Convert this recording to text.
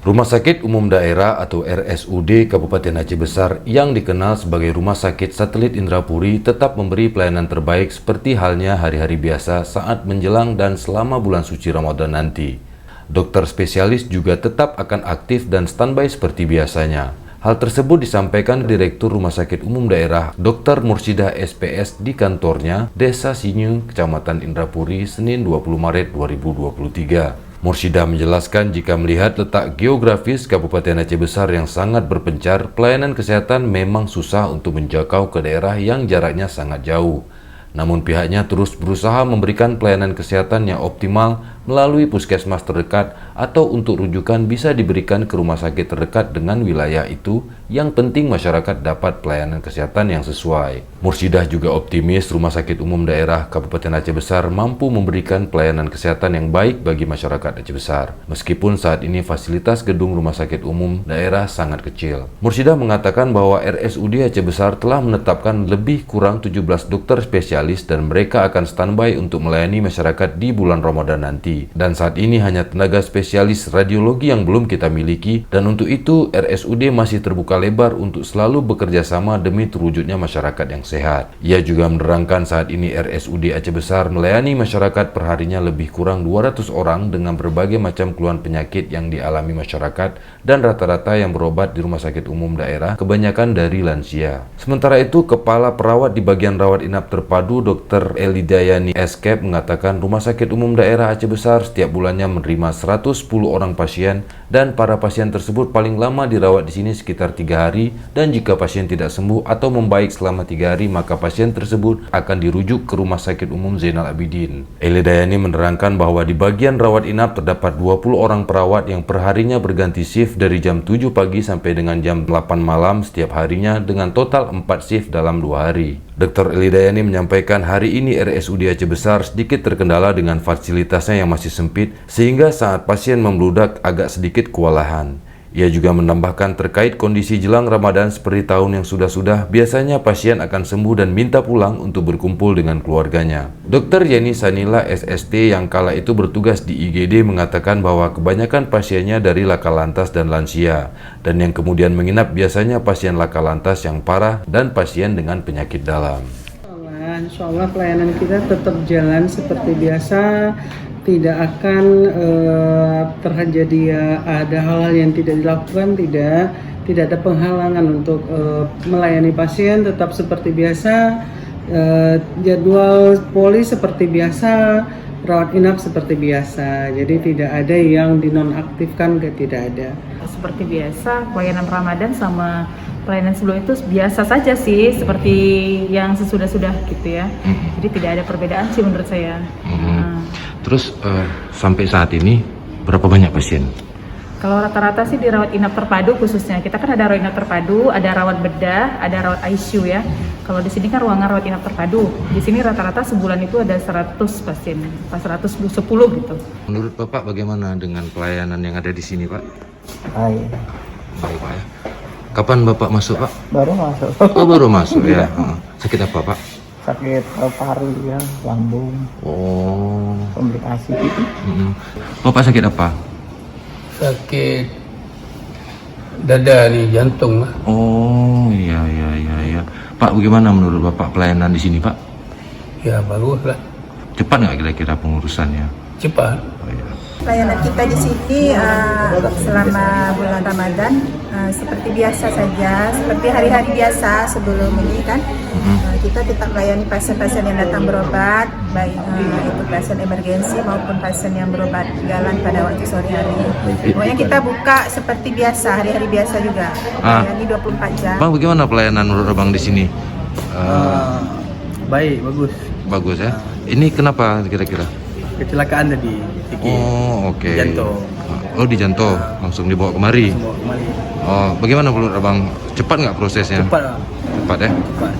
Rumah Sakit Umum Daerah atau RSUD Kabupaten Aceh Besar yang dikenal sebagai Rumah Sakit Satelit Indrapuri tetap memberi pelayanan terbaik seperti halnya hari-hari biasa saat menjelang dan selama bulan suci Ramadan nanti. Dokter spesialis juga tetap akan aktif dan standby seperti biasanya. Hal tersebut disampaikan Direktur Rumah Sakit Umum Daerah Dr. Mursidah SPS di kantornya Desa Sinyu, Kecamatan Indrapuri, Senin 20 Maret 2023. Mursidah menjelaskan jika melihat letak geografis Kabupaten Aceh Besar yang sangat berpencar, pelayanan kesehatan memang susah untuk menjangkau ke daerah yang jaraknya sangat jauh. Namun pihaknya terus berusaha memberikan pelayanan kesehatan yang optimal melalui puskesmas terdekat atau untuk rujukan bisa diberikan ke rumah sakit terdekat dengan wilayah itu. Yang penting masyarakat dapat pelayanan kesehatan yang sesuai. Mursidah juga optimis Rumah Sakit Umum Daerah Kabupaten Aceh Besar mampu memberikan pelayanan kesehatan yang baik bagi masyarakat Aceh Besar. Meskipun saat ini fasilitas gedung Rumah Sakit Umum Daerah sangat kecil. Mursidah mengatakan bahwa RSUD Aceh Besar telah menetapkan lebih kurang 17 dokter spesialis dan mereka akan standby untuk melayani masyarakat di bulan Ramadan nanti. Dan saat ini hanya tenaga spesialis radiologi yang belum kita miliki, dan untuk itu RSUD masih terbuka lebar untuk selalu bekerja sama demi terwujudnya masyarakat yang sehat. Ia juga menerangkan saat ini RSUD Aceh Besar melayani masyarakat perharinya lebih kurang 200 orang dengan berbagai macam keluhan penyakit yang dialami masyarakat, dan rata-rata yang berobat di Rumah Sakit Umum Daerah kebanyakan dari lansia. Sementara itu, Kepala Perawat di bagian rawat inap terpadu Dr. Elidayani Eskep mengatakan Rumah Sakit Umum Daerah Aceh Besar setiap bulannya menerima 110 orang pasien, dan para pasien tersebut paling lama dirawat di sini sekitar 3 hari, dan jika pasien tidak sembuh atau membaik selama 3 hari maka pasien tersebut akan dirujuk ke Rumah Sakit Umum Zainal Abidin. Elidayani menerangkan bahwa di bagian rawat inap terdapat 20 orang perawat yang perharinya berganti shift dari jam 7 pagi sampai dengan jam 8 malam setiap harinya dengan total 4 shift dalam 2 hari. Dr. Elidayani menyampaikan hari ini RSUD Aceh Besar sedikit terkendala dengan fasilitasnya yang masih sempit sehingga saat pasien membludak agak sedikit kewalahan. Ia juga menambahkan terkait kondisi jelang Ramadan seperti tahun yang sudah-sudah, biasanya pasien akan sembuh dan minta pulang untuk berkumpul dengan keluarganya. Dr. Yeni Sanila SST yang kala itu bertugas di IGD mengatakan bahwa kebanyakan pasiennya dari laka lantas dan lansia, dan yang kemudian menginap biasanya pasien laka lantas yang parah dan pasien dengan penyakit dalam. Insya Allah pelayanan kita tetap jalan seperti biasa. Tidak akan terjadi ada hal-hal yang tidak dilakukan, tidak ada penghalangan untuk melayani pasien, tetap seperti biasa, jadwal poli seperti biasa, rawat inap seperti biasa, jadi tidak ada yang dinonaktifkan, tidak ada. Seperti biasa, pelayanan Ramadan sama pelayanan sebelum itu biasa saja sih, seperti yang sesudah-sudah gitu ya. Jadi tidak ada perbedaan sih menurut saya. Terus sampai saat ini berapa banyak pasien? Kalau rata-rata sih di rawat inap terpadu khususnya, kita kan ada rawat inap terpadu, ada rawat bedah, ada rawat ICU ya. Kalau di sini kan ruangan rawat inap terpadu. Di sini rata-rata sebulan itu ada 100 pasien, pas 110 gitu. Menurut Bapak bagaimana dengan pelayanan yang ada di sini, Pak? Baik. Baik, Pak ya. Kapan Bapak masuk, Pak? Baru masuk. Oh, baru masuk ya. Sakit apa, Pak? Sakit paru ya, lambung, Oh. komplikasi gitu. Bapak sakit apa? Sakit dada nih, jantung lah. Oh, iya. Pak, bagaimana menurut Bapak pelayanan di sini, Pak? Ya bagus lah, Cepat nggak kira-kira pengurusannya? cepat. Oh, iya. Pelayanan kita di sini selama bulan Ramadan seperti biasa saja, seperti hari-hari biasa sebelum ini kan. Kita tetap melayani pasien-pasien yang datang berobat, baik itu pasien emergensi maupun pasien yang berobat jalan pada waktu sore hari. Pokoknya kita buka seperti biasa, hari-hari biasa juga, melayani 24 jam. Bang, bagaimana pelayanan menurut Abang di sini? Baik, bagus. Bagus ya. Ini kenapa kira-kira? Kecelakaan tadi. Oh, oke. Jantung. Oh, di jantung. Langsung dibawa kemari. Mau kembali. Oh, bagaimana menurut Abang? Cepat nggak prosesnya? Cepat lah. Cepat ya? Cepat.